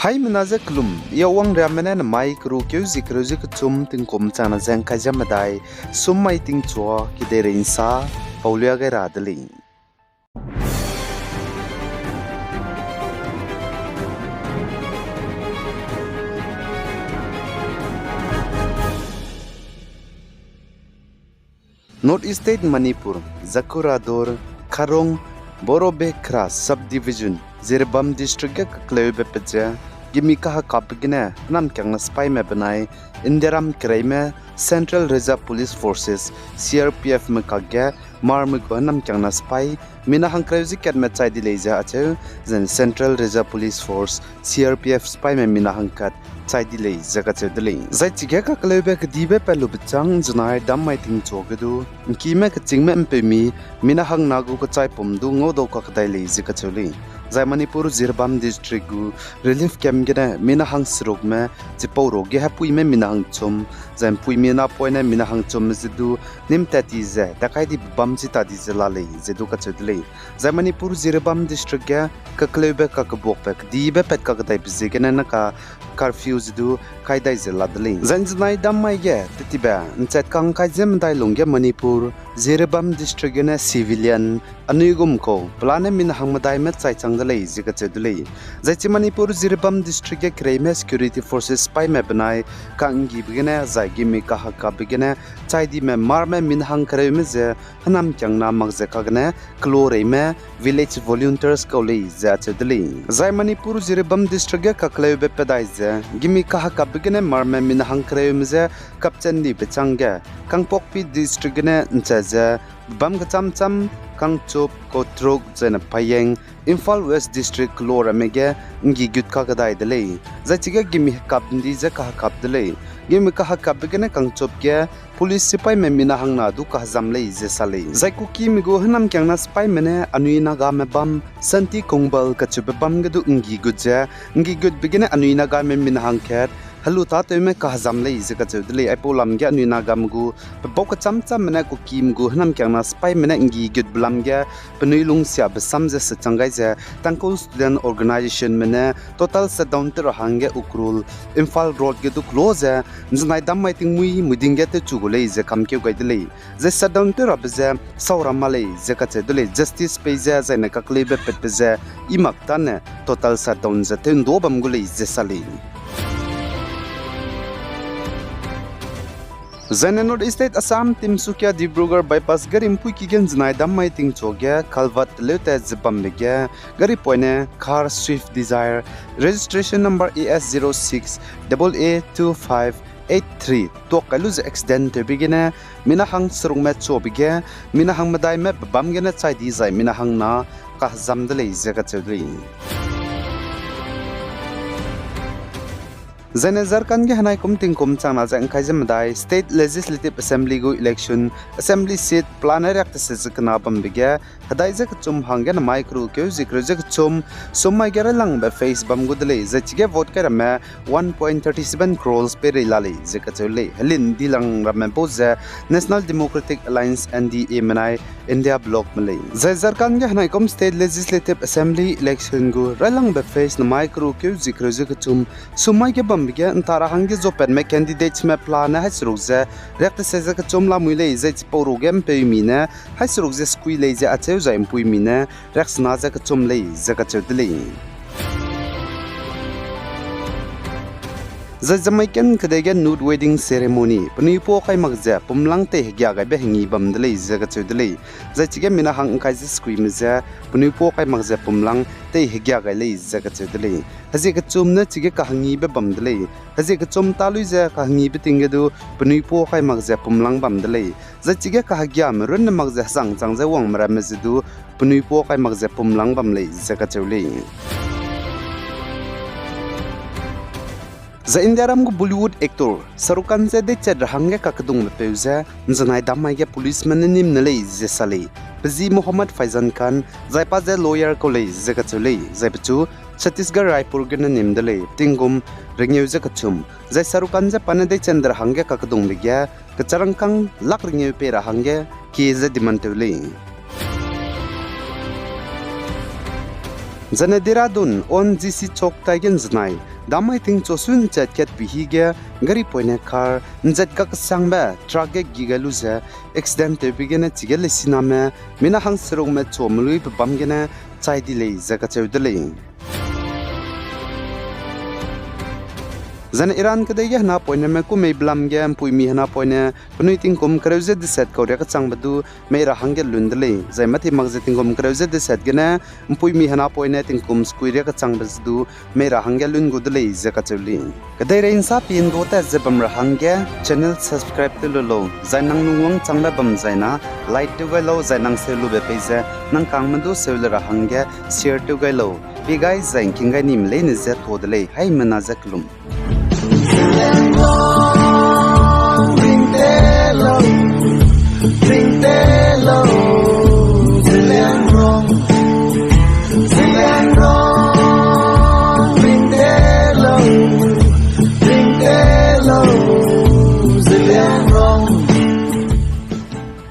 Hai menaza klum yawang ramene na mai kru kyu zikru zik chum ting kum chana jang khaja madai sum mai ting chua ki de insa paulya ga radli North East State Manipur Zakurador Kharong Borobekra subdivision Zirbam district ka klebe peja gimi ka kapgine nam kyang spy me banai Indiram Kraime Central Reserve Police Forces CRPF me kagya marm ko nam kyang spy mina hang kreuzi ket me chai dileja ache zen Central Reserve Police Force CRPF spy me mina hang kat chai dilei jaga che dilei zai chige ka klebe ka dibe pelu bchang junai dam mai ting chogedu ki me ka chingme mpe mi mina hang nagu ka chai pum du ngo do ka dai lei jika choli Zai Manipur Zirbam district gu relief camp gena mina hang srok me chiporo ge ha pui me mina hang chum zam pui me na poina mina hang chum zidu nim tati ze takai di bam chi ta di zela le zidu ka chudle Zai Manipur Zirbam district ga ka klebe ka ka bok pek di be pet ka dai bzi gena na ka curfew zidu kai dai zela dle zanjnai dam mai ge titiba nchat kang kai jem dai longge Manipur Zirbam district gena civilian anugum ko plane min hang madai me chai changalei jika chedulei zaichi Manipur Zirbam district ge crime security forces spy me banai kangi bigene zaigi mi ka hakka bigene chai di me mar me min hang kare me je hanam kyangna magje kagne klore me village volunteers ko lei ja chedulei zai Manipur Zirbam district ge kaklei be pedai je gimi ka hakka bigene mar me min hang kare me je kapchen di bechangge kangpokpi district ne nchaje bam ga cham cham Kangchop Kotrok Jena Payeng Imphal West District Lora Mege Ngi Gut ka gadai dele Zachiga gimi kap ndi za ka kap dele gimi ka kap begene Kangchop ge police sipai me mina hangna du ka jam le je sale Zaiku ki mi go hanam kyang na spy mene anui naga me bam santi kongbal ka chube bam ge du ngi gut je ngi gut begene anui naga me mina hang khet halu ta te me ka jam le je ka chudle ai polam ge anui naga mgu bok ka cham cham mene ku kim gu hanam kyang na spy mene ngi gut blam ge penui lung sia besam je se changai je tangko student organization mene total shutdown te hange ukrul Imphal road ge du close nznai dam mai ting mui muding ge te chugule je kam ke gai dele je shutdown te rab je saura male je ka che dele justice pe je je ne ka klebe pet pe je imak tan total shutdown je te ndo bam gule je sale North State Assam Timsukia Dibrugarh bypass gari mpui kigen znai dam mai ting chogya khalvat lete zbam megya gari poine car Swift Desire registration number AS06 AA2583 to kaluz accident to begine mina hang srung me chobige mina hang madai me bam gena chai di zai mina hang na ka zam dele jaga chudri Zane Zarkan ge hanai kum ting kum chana jang khaijam dai State Legislative Assembly go election assembly seat planner act se na bam bige hadai jak chum hangen micro ke zikro jak chum somai gera lang be face bam gudle zachige vote kara me 1.37 crores pe lali zakachole halin dilang ramme boze National Democratic Alliance NDA manai India block malay Zai Zarkan ge hanai kum State Legislative Assembly election go ralang be face na micro ke zikro jak chum somai ge bam bige antara hangi zo pen me candidates me plan ha srugze rekta seza ka chomla muile ze program pe mine ha srugze skui le je ache za impui mine reksna za ka chomle za ka chudle za Jamaican kadege nude wedding ceremony pni po kai magja pumlang te gya ga be hingi bam dele za ka chudle za chige mina hang kai je skui me za pni po kai magja pumlang te gya ga le za ka chudle haji ka chum na chige ka hangi be bam dele haji ka chum ta lui ja ka hangi be tinge du pni po kai magja pumlang bam dele za chige ka hagya me run magja sang chang ja wang mara me du pni po kai magja pumlang bam le za ka chule Za Indiaram go Bollywood actor Sarukan se de ched hange ka kadung me peuza njanai damai ge policeman nim nale je sale Bazi Muhammad Faizan Khan zai pa je lawyer college je ka chule zai pichu Chhattisgarh Raipur ge nim dale tingum ringeu je ka chum zai Sarukan je panade chandra hange ka kadung me gya ka charangkang lak ringeu pe ra hange ki je dimantule Zana diradun on GC chok taigen znai damai ting chosun chat ket bihiga gari poine car nzat ka sangba truck ge gigaluza accident te bigena chigel siname mina hang serong me chomlui bamgena chai dilei zaka chewdele Zan Iran kadaya na poine me ku me blam ge pui mi na poine punui ting kum kreuze de set ko rek chang badu me ra hangge lundle zai mati magze ting kum kreuze de set gena pui mi na poine ting kum skui rek chang badu me ra hangge lun gudle zaka chuli kadai re insa pin go ta zebam ra hangge channel subscribe te lo zai nang nungwang changba bam zai na like to ga lo zai nang se lu be peiza nang kang madu se ra hangge share to ga lo bi guys zai kinga nim le ne ze thodle hai mana zaklum Ring the low, Zillian wrong, ring the low, Zillian wrong.